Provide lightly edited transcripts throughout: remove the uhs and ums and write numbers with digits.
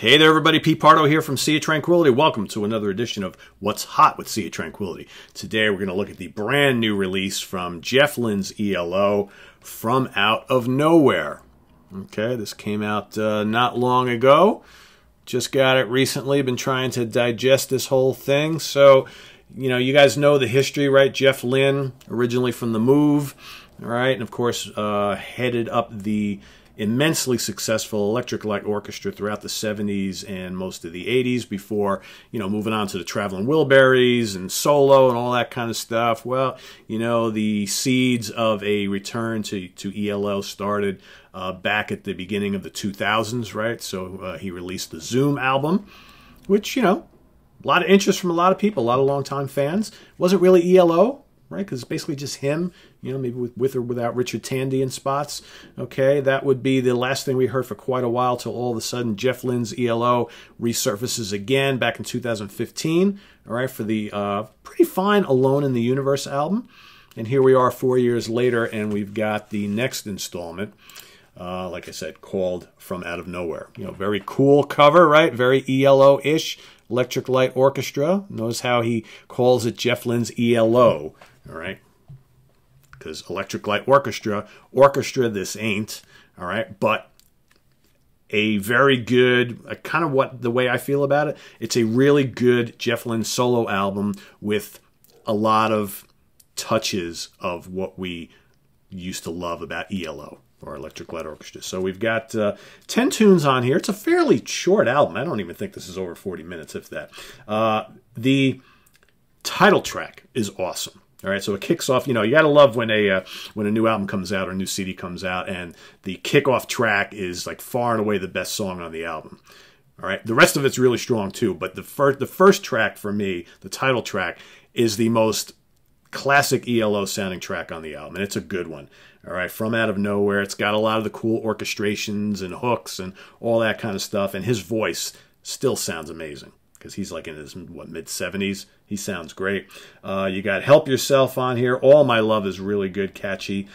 Hey there everybody, Pete Pardo here from Sea of Tranquility. Welcome to another edition of What's Hot with Sea of Tranquility. Today we're going to look at the brand new release from Jeff Lynne's ELO, From Out of Nowhere. Okay, this came out not long ago. Just got it recently, been trying to digest this whole thing. So, you know, you guys know the history, right? Jeff Lynne, originally from The Move, all right? And of course, headed up the immensely successful Electric Light Orchestra throughout the 70s and most of the 80s before, you know, moving on to the Traveling Wilburys and solo and all that kind of stuff. Well, you know, the seeds of a return to ELO started back at the beginning of the 2000s, right? So he released the Zoom album, which, you know, a lot of interest from a lot of people, a lot of longtime fans. Wasn't really ELO, right? Because it's basically just him, you know, maybe with or without Richard Tandy in spots. Okay, that would be the last thing we heard for quite a while till all of a sudden Jeff Lynne's ELO resurfaces again back in 2015, all right, for the pretty fine Alone in the Universe album. And here we are 4 years later, and we've got the next installment, like I said, called From Out of Nowhere. You know, very cool cover, right? Very ELO-ish. Electric Light Orchestra. Notice how he calls it Jeff Lynne's ELO. All right, because Electric Light Orchestra, this ain't, all right, but a very good, kind of what the way I feel about it, it's a really good Jeff Lynne solo album with a lot of touches of what we used to love about ELO, or Electric Light Orchestra. So we've got 10 tunes on here. It's a fairly short album. I don't even think this is over 40 minutes, if that. The title track is awesome. All right, so it kicks off. You know, you gotta love when a new album comes out or a new CD comes out, and the kickoff track is like far and away the best song on the album. All right, the rest of it's really strong too, but the first track for me, the title track, is the most classic ELO sounding track on the album, and it's a good one. All right, From Out of Nowhere. It's got a lot of the cool orchestrations and hooks and all that kind of stuff, and his voice still sounds amazing, because he's like in his, what, mid-70s. He sounds great. You got Help Yourself on here. All My Love is really good, catchy.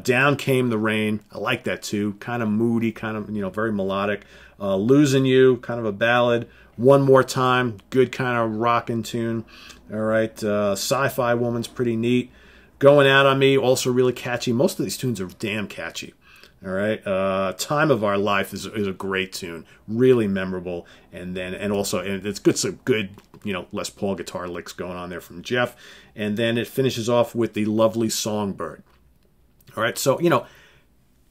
Down Came the Rain. I like that too. Kind of moody, kind of, you know, very melodic. Losing You, kind of a ballad. One More Time, good kind of rockin' tune. All right, Sci-Fi Woman's pretty neat. Going Out on Me, also really catchy. Most of these tunes are damn catchy. All right, Time of Our Life is a great tune, really memorable, and also it's good, some good, you know, Les Paul guitar licks going on there from Jeff, and then it finishes off with the lovely Songbird. All right, so, you know,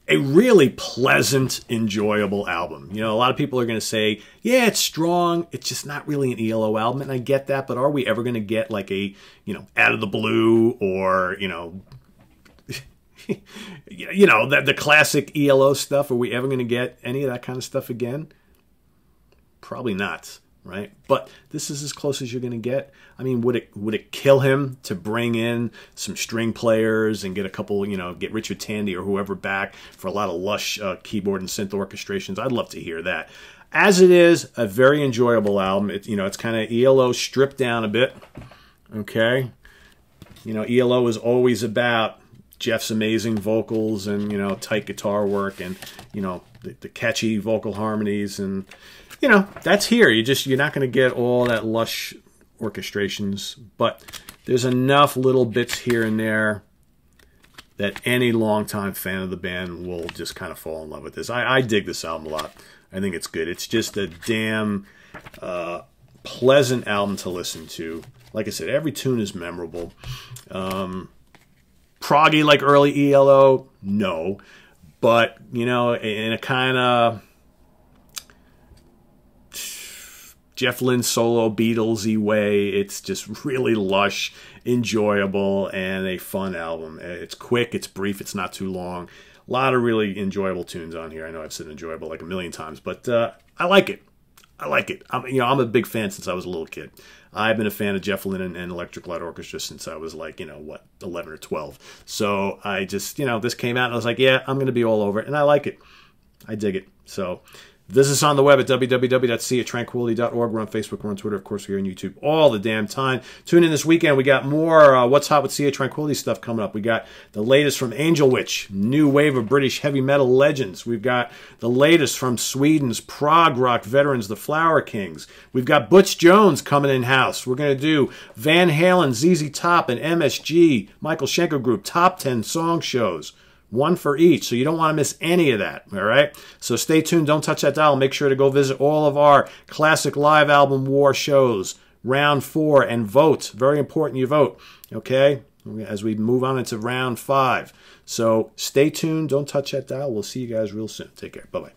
a really pleasant, enjoyable album. You know, a lot of people are going to say, yeah, it's strong, it's just not really an ELO album, and I get that, but are we ever going to get like a, you know, Out of the Blue, or, you know, you know, the classic ELO stuff? Are we ever going to get any of that kind of stuff again? Probably not, right? But this is as close as you're going to get. I mean, would it kill him to bring in some string players and get a couple, you know, get Richard Tandy or whoever back for a lot of lush keyboard and synth orchestrations? I'd love to hear that. As it is, a very enjoyable album. You know, it's kind of ELO stripped down a bit, okay? You know, ELO is always about Jeff's amazing vocals and, you know, tight guitar work and, you know, the catchy vocal harmonies, and, you know, that's here. You're not going to get all that lush orchestrations, but there's enough little bits here and there that any longtime fan of the band will just kind of fall in love with this. I dig this album a lot. I think it's good. It's just a damn pleasant album to listen to. Like I said, every tune is memorable. Proggy like early ELO? No. But, you know, in a kind of Jeff Lynne solo Beatlesy way, it's just really lush, enjoyable, and a fun album. It's quick, it's brief, it's not too long. A lot of really enjoyable tunes on here. I know I've said enjoyable like a million times, but I like it. I like it. You know, I'm a big fan since I was a little kid. I've been a fan of Jeff Lynne and Electric Light Orchestra since I was like, you know, what, 11 or 12. So I just, you know, this came out and I was like, yeah, I'm going to be all over it. And I like it. I dig it. So Visit us on the web at www.seatranquility.org. We're on Facebook, we're on Twitter, of course, we're on YouTube all the damn time. Tune in this weekend. We got more What's Hot with Sea of Tranquility stuff coming up. We got the latest from Angel Witch, new wave of British heavy metal legends. We've got the latest from Sweden's prog rock veterans, the Flower Kings. We've got Butch Jones coming in-house. We're going to do Van Halen, ZZ Top, and MSG, Michael Schenker Group, top 10 song shows. One for each, so you don't want to miss any of that, all right? So stay tuned. Don't touch that dial. Make sure to go visit all of our classic live album war shows, round 4, and vote. Very important you vote, okay, as we move on into round 5. So stay tuned. Don't touch that dial. We'll see you guys real soon. Take care. Bye-bye.